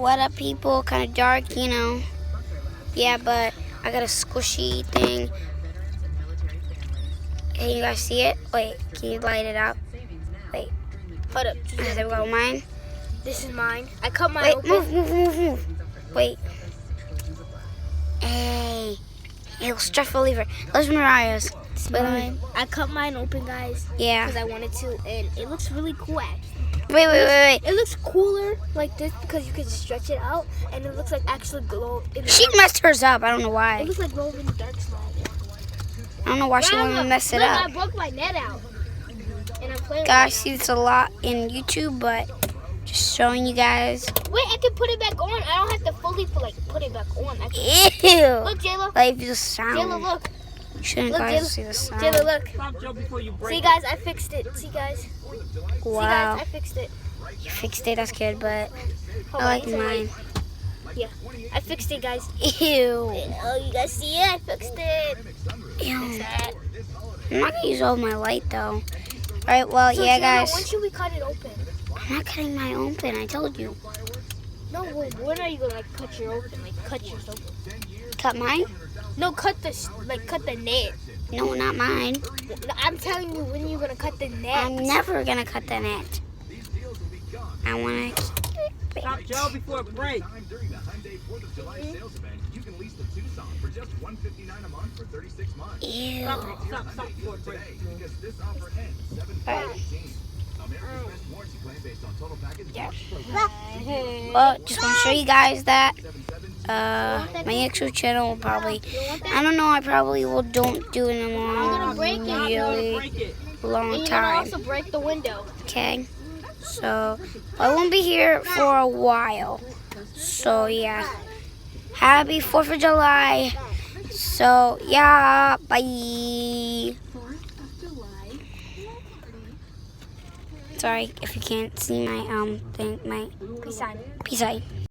What up, people? Kind of dark, you know. Yeah, but I got a squishy thing. Can you guys see it? Wait, can you light it up? Wait. Hold up. There we go. Mine. This is mine. I cut mine Wait, open. move. Wait. Hey. It was stressful lever. Those Mariah's. It's mine. I cut mine open, guys. Yeah. Because I wanted to, and it looks really cool, actually. Wait. It looks cooler like this because you can stretch it out, and it looks like actually glow in the She dark. messed hers up. I don't know It why. looks like glow in the dark slide. I don't know why she wanted to mess it up. I broke my net out, and I'm playing. Guys, see this a lot in YouTube, but just showing you guys. Wait, I can put it back on. I don't have to fully put it back on. I can... Ew. Look, Jayla. Like the sound. Jayla, look. You shouldn't Look, guys Jayla. see the sound. Jayla, look. See, guys, I fixed it. See, guys. Wow. See, guys, I fixed it. You fixed it. That's good, but Hold I on, like it's alright. mine. Yeah, I fixed it, guys. Ew. Oh, you guys see it? I fixed it. Ew. That. I'm not gonna use all my light though. Alright, well, So, yeah, Jayla, guys. when should we cut it open? I'm not cutting mine open. I told you. No, well, when are you gonna cut your open? Cut yours open? Cut mine? No, cut the net. No, not mine. I'm telling you, when you're gonna cut the net? I'm never gonna cut the net. I wanna keep it. Stop Joe before it breaks. During the Hyundai 4th of July sales event, you can lease the Tucson for just $159 a month for 36 months. Ew. Stop before it breaks. Because this offer ends 7/5/18. America's best warranty plan based on total package. Yeah. Well, just want to show you guys that my extra channel will probably, I don't know, I probably don't do it in a long, break it. really long And you're gonna time. also break the window. Okay, so I won't be here for a while. So yeah, happy 4th of July. So yeah, bye. Sorry if you can't see my thing, my Peace out. peace out.